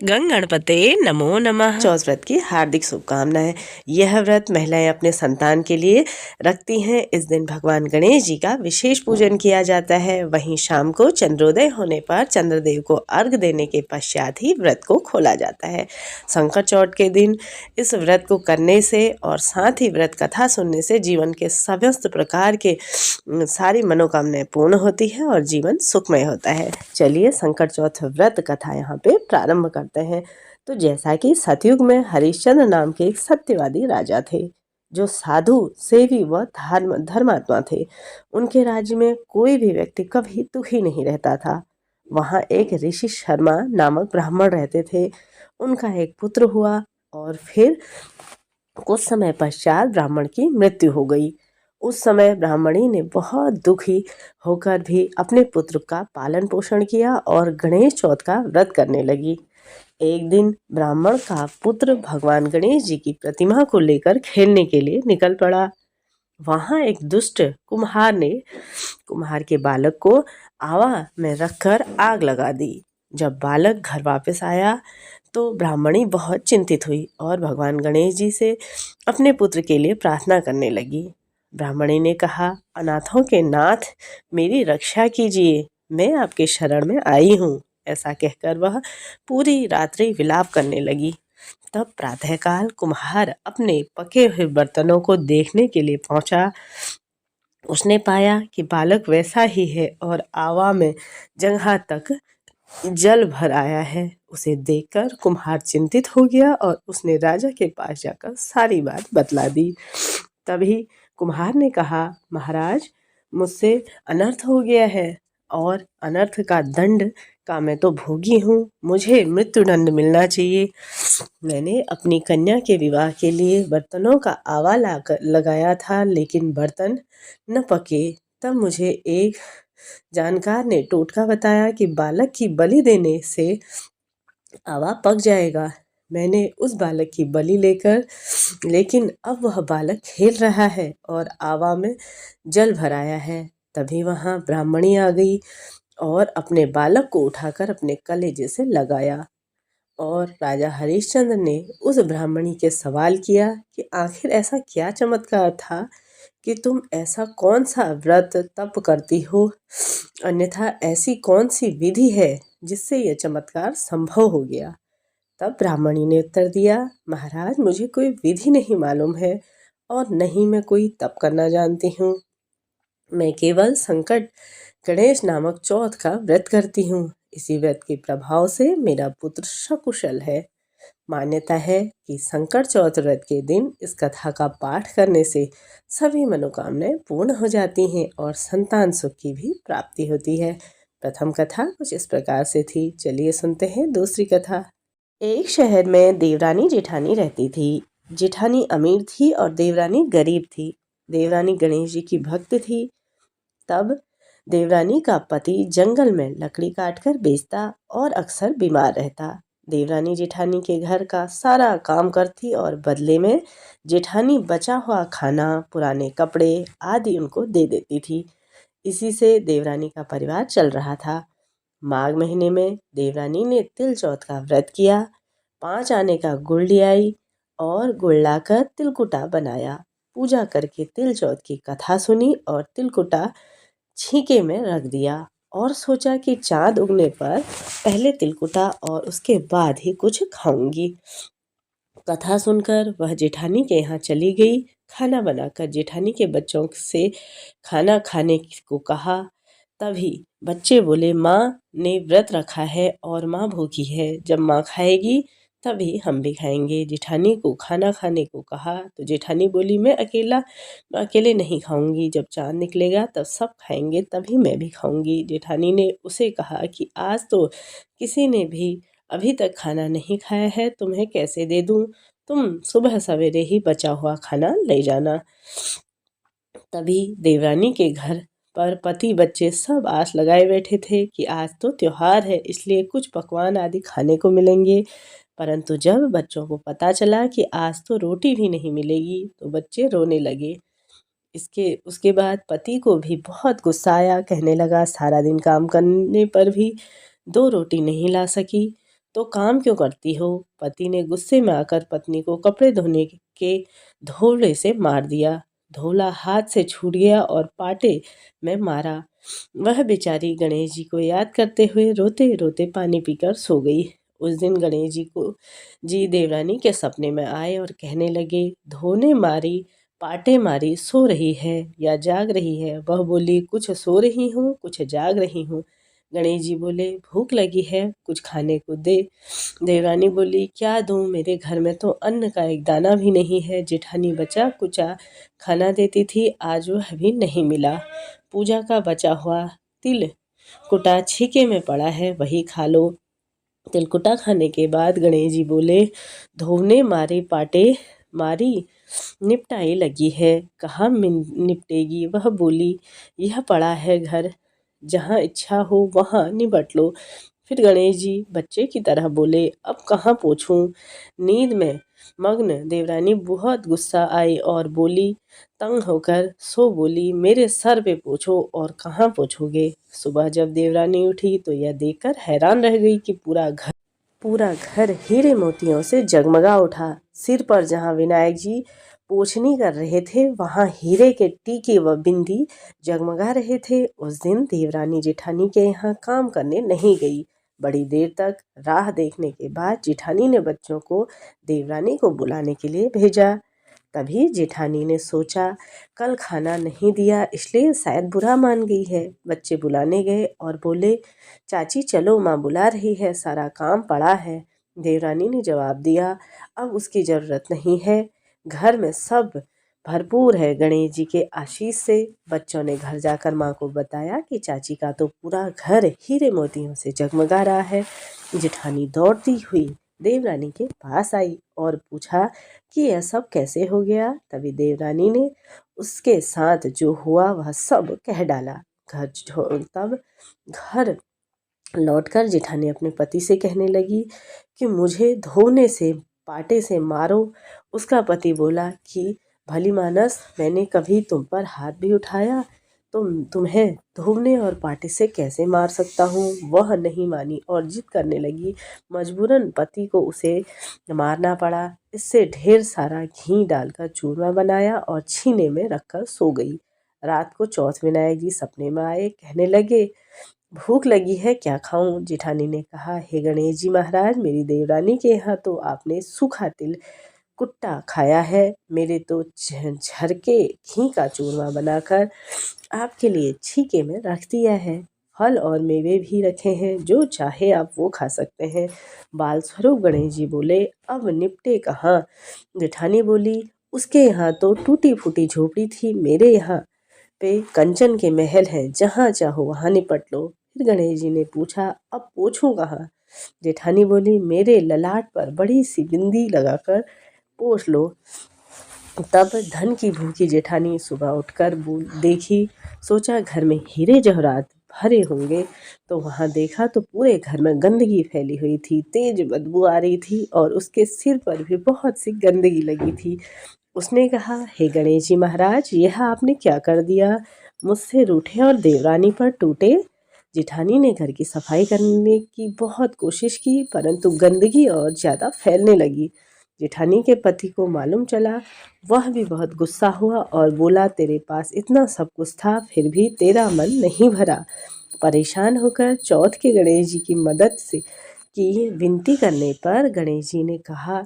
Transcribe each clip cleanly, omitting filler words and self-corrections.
गंगणपते नमो नमः। चौथ व्रत की हार्दिक शुभकामनाएं। यह व्रत महिलाएं अपने संतान के लिए रखती हैं। इस दिन भगवान गणेश जी का विशेष पूजन किया जाता है। वहीं शाम को चंद्रोदय होने पर चंद्रदेव को अर्घ देने के पश्चात ही व्रत को खोला जाता है। संकट चौथ के दिन इस व्रत को करने से और साथ ही व्रत कथा सुनने से जीवन के समस्त प्रकार के सारी मनोकामनाएं पूर्ण होती है और जीवन सुखमय होता है। चलिए संकट चौथ व्रत कथा यहाँ पे प्रारंभ करते हैं। तो जैसा कि सतयुग में हरिश्चंद्र नाम के एक सत्यवादी राजा थे, जो साधु सेवी व धर्मात्मा थे। उनके राज्य में कोई भी व्यक्ति कभी दुखी नहीं रहता था। वहाँ एक ऋषि शर्मा नामक ब्राह्मण रहते थे। उनका एक पुत्र हुआ और फिर कुछ समय पश्चात ब्राह्मण की मृत्यु हो गई। उस समय ब्राह्मणी ने बहुत दुखी होकर भी अपने पुत्र का पालन पोषण किया और गणेश चौथ का व्रत करने लगी। एक दिन ब्राह्मण का पुत्र भगवान गणेश जी की प्रतिमा को लेकर खेलने के लिए निकल पड़ा। वहाँ एक दुष्ट कुम्हार ने कुम्हार के बालक को आवा में रखकर आग लगा दी। जब बालक घर वापस आया तो ब्राह्मणी बहुत चिंतित हुई और भगवान गणेश जी से अपने पुत्र के लिए प्रार्थना करने लगी। ब्राह्मणी ने कहा, अनाथों के नाथ मेरी रक्षा कीजिए, मैं आपके शरण में आई हूँ। ऐसा कहकर वह पूरी रात्रि विलाप करने लगी। तब प्रातःकाल कुम्हार अपने पके हुए बर्तनों को देखने के लिए पहुंचा। उसने पाया कि बालक वैसा ही है और आवा में जगह तक जल भर आया है। उसे देखकर कुम्हार चिंतित हो गया और उसने राजा के पास जाकर सारी बात बतला दी। तभी कुम्हार ने कहा, महाराज, मुझसे अनर्थ हो गया है और अनर्थ का दंड का मैं तो भोगी हूँ। मुझे मृत्युदंड मिलना चाहिए। मैंने अपनी कन्या के विवाह के लिए बर्तनों का आवा लगाया था, लेकिन बर्तन न पके। तब मुझे एक जानकार ने टोटका बताया कि बालक की बलि देने से आवा पक जाएगा। मैंने उस बालक की बलि लेकिन अब वह बालक खेल रहा है और आवा में जल भराया है। तभी वहाँ ब्राह्मणी आ गई और अपने बालक को उठाकर अपने कलेजे से लगाया। और राजा हरिश्चंद्र ने उस ब्राह्मणी के सवाल किया कि आखिर ऐसा क्या चमत्कार था कि तुम ऐसा कौन सा व्रत तप करती हो, अन्यथा ऐसी कौन सी विधि है जिससे यह चमत्कार संभव हो गया। तब ब्राह्मणी ने उत्तर दिया, महाराज, मुझे कोई विधि नहीं मालूम है और नहीं मैं कोई तप करना जानती हूँ। मैं केवल संकट गणेश नामक चौथ का व्रत करती हूँ। इसी व्रत के प्रभाव से मेरा पुत्र सकुशल है। मान्यता है कि संकट चौथ व्रत के दिन इस कथा का पाठ करने से सभी मनोकामनाएं पूर्ण हो जाती हैं और संतान सुख की भी प्राप्ति होती है। प्रथम कथा कुछ इस प्रकार से थी। चलिए सुनते हैं दूसरी कथा। एक शहर में देवरानी जेठानी रहती थी। जेठानी अमीर थी और देवरानी गरीब थी। देवरानी गणेश जी की भक्त थी। तब देवरानी का पति जंगल में लकड़ी काटकर बेचता और अक्सर बीमार रहता। देवरानी जेठानी के घर का सारा काम करती और बदले में जेठानी बचा हुआ खाना, पुराने कपड़े आदि उनको दे देती थी। इसी से देवरानी का परिवार चल रहा था। माघ महीने में देवरानी ने तिल चौथ का व्रत किया। 5 आने का गुड़ ले आई और गुड़ लाकर तिलकुटा बनाया। पूजा करके तिल चौथ की कथा सुनी और तिलकुटा छीके में रख दिया और सोचा कि चाँद उगने पर पहले तिलकुटा और उसके बाद ही कुछ खाऊंगी। कथा सुनकर वह जेठानी के यहाँ चली गई। खाना बनाकर जेठानी के बच्चों से खाना खाने को कहा। तभी बच्चे बोले, माँ ने व्रत रखा है और माँ भूखी है, जब माँ खाएगी तभी हम भी खाएंगे। जेठानी को खाना खाने को कहा तो जेठानी बोली, मैं अकेले नहीं खाऊंगी, जब चाँद निकलेगा तब सब खाएंगे, तभी मैं भी खाऊंगी। जेठानी ने उसे कहा कि आज तो किसी ने भी अभी तक खाना नहीं खाया है, तुम्हें कैसे दे दूँ, तुम सुबह सवेरे ही बचा हुआ खाना ले जाना। तभी देवरानी के घर पर पति बच्चे सब आस लगाए बैठे थे कि आज तो त्योहार है, इसलिए कुछ पकवान आदि खाने को मिलेंगे। परंतु जब बच्चों को पता चला कि आज तो रोटी भी नहीं मिलेगी तो बच्चे रोने लगे। उसके बाद पति को भी बहुत गुस्सा आया। कहने लगा, सारा दिन काम करने पर भी 2 रोटी नहीं ला सकी तो काम क्यों करती हो? पति ने गुस्से में आकर पत्नी को कपड़े धोने के धोले से मार दिया। धोला हाथ से छूट गया और पाटे में मारा। वह बेचारी गणेश जी को याद करते हुए रोते रोते पानी पीकर सो गई। उस दिन गणेश जी देवरानी के सपने में आए और कहने लगे, धोने मारी, पाटे मारी, सो रही है या जाग रही है? वह बोली, कुछ सो रही हूँ, कुछ जाग रही हूँ। गणेश जी बोले, भूख लगी है, कुछ खाने को दे। देवरानी बोली, क्या दूँ, मेरे घर में तो अन्न का एक दाना भी नहीं है। जेठानी बचा कुचा खाना देती थी, आज वह भी नहीं मिला। पूजा का बचा हुआ तिल कुटा छीके में पड़ा है, वही खा लो। तिलकुटा खाने के बाद गणेश जी बोले, धोने मारे पाटे मारी, निपटाई लगी है, कहाँ निपटेगी? वह बोली, यह पड़ा है घर, जहाँ इच्छा हो वहाँ निपट लो। फिर गणेश जी बच्चे की तरह बोले, अब कहाँ पोंछूं? नींद में मग्न देवरानी बहुत गुस्सा आई और बोली, तंग होकर सो बोली, मेरे सर पे पोंछो। और कहाँ पोंछोगे? सुबह जब देवरानी उठी तो यह देखकर हैरान रह गई कि पूरा घर हीरे मोतियों से जगमगा उठा। सिर पर जहाँ विनायक जी पोछनी कर रहे थे, वहाँ हीरे के टीके व बिंदी जगमगा रहे थे। उस दिन देवरानी जेठानी के यहाँ काम करने नहीं गई। बड़ी देर तक राह देखने के बाद जेठानी ने बच्चों को देवरानी को बुलाने के लिए भेजा। तभी जेठानी ने सोचा, कल खाना नहीं दिया इसलिए शायद बुरा मान गई है। बच्चे बुलाने गए और बोले, चाची चलो, माँ बुला रही है, सारा काम पड़ा है। देवरानी ने जवाब दिया, अब उसकी ज़रूरत नहीं है, घर में सब भरपूर है। गणेश जी के आशीष से बच्चों ने घर जाकर माँ को बताया कि चाची का तो पूरा घर हीरे मोतियों से जगमगा रहा है। जेठानी दौड़ती हुई देवरानी के पास आई और पूछा कि यह सब कैसे हो गया। तभी देवरानी ने उसके साथ जो हुआ वह सब कह डाला। तब घर लौटकर जेठानी अपने पति से कहने लगी कि मुझे धोने से पाटे से मारो। उसका पति बोला कि भली मानस, मैंने कभी तुम पर हाथ भी उठाया? तुम्हें धोने और पाटे से कैसे मार सकता हूँ? वह नहीं मानी और जिद करने लगी। मजबूरन पति को उसे मारना पड़ा। इससे ढेर सारा घी डालकर चूरमा बनाया और छीने में रखकर सो गई। रात को चौथ विनायक जी सपने में आए, कहने लगे, भूख लगी है, क्या खाऊं? जेठानी ने कहा, हे गणेश जी महाराज, मेरी देवरानी के यहाँ तो आपने सूखा तिल कुट्टा खाया है, मेरे तो झरके घी का चूरमा बनाकर आपके लिए छीके में रख दिया है। फल और मेवे भी रखे हैं, जो चाहे आप वो खा सकते हैं। बाल स्वरूप गणेश जी बोले, अब निपटे कहाँ? जेठानी बोली, उसके यहाँ तो टूटी फूटी झोपड़ी थी, मेरे यहाँ पे कंचन के महल हैं, जहाँ चाहो वहाँ निपट लो। फिर गणेश जी ने पूछा, अब पोछूं कहाँ? जेठानी बोली, मेरे ललाट पर बड़ी सी बिंदी लगाकर पोछ लो। तब धन की भूखी जेठानी सुबह उठकर देखी, सोचा घर में हीरे जवाहरात भरे होंगे, तो वहाँ देखा तो पूरे घर में गंदगी फैली हुई थी, तेज बदबू आ रही थी और उसके सिर पर भी बहुत सी गंदगी लगी थी। उसने कहा, हे गणेश जी महाराज, यह आपने क्या कर दिया? मुझसे रूठे और देवरानी पर टूटे। जेठानी ने घर की सफाई करने की बहुत कोशिश की, परंतु गंदगी और ज़्यादा फैलने लगी। जेठानी के पति को मालूम चला, वह भी बहुत गुस्सा हुआ और बोला, तेरे पास इतना सब कुछ था, फिर भी तेरा मन नहीं भरा। परेशान होकर चौथ के गणेश जी की मदद से की विनती करने पर गणेश जी ने कहा,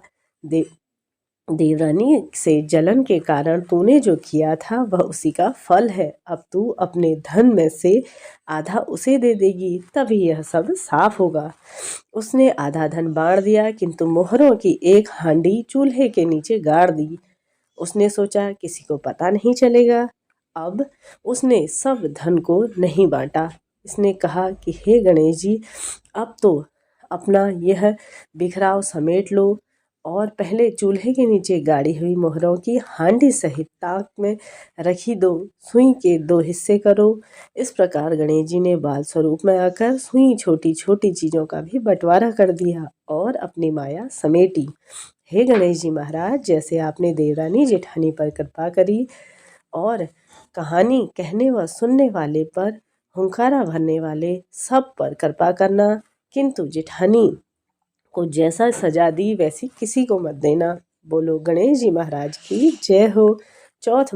देवरानी से जलन के कारण तूने जो किया था वह उसी का फल है। अब तू अपने धन में से आधा उसे दे देगी, तभी यह सब साफ होगा। उसने आधा धन बांट दिया, किंतु मोहरों की एक हांडी चूल्हे के नीचे गाड़ दी। उसने सोचा किसी को पता नहीं चलेगा। अब उसने सब धन को नहीं बांटा। इसने कहा कि हे गणेश जी, अब तो अपना यह बिखराव समेट लो और पहले चूल्हे के नीचे गाड़ी हुई मोहरों की हांडी सहित ताक में रखी दो सुई के 2 हिस्से करो। इस प्रकार गणेश जी ने बाल स्वरूप में आकर सुई छोटी छोटी चीज़ों का भी बंटवारा कर दिया और अपनी माया समेटी। हे गणेश जी महाराज, जैसे आपने देवरानी जेठानी पर कृपा करी और कहानी कहने व सुनने वाले पर, हुंकारा भरने वाले सब पर कृपा करना। किंतु जेठानी को जैसा सजा दी वैसी किसी को मत देना। बोलो गणेश जी महाराज की जय हो। चौथ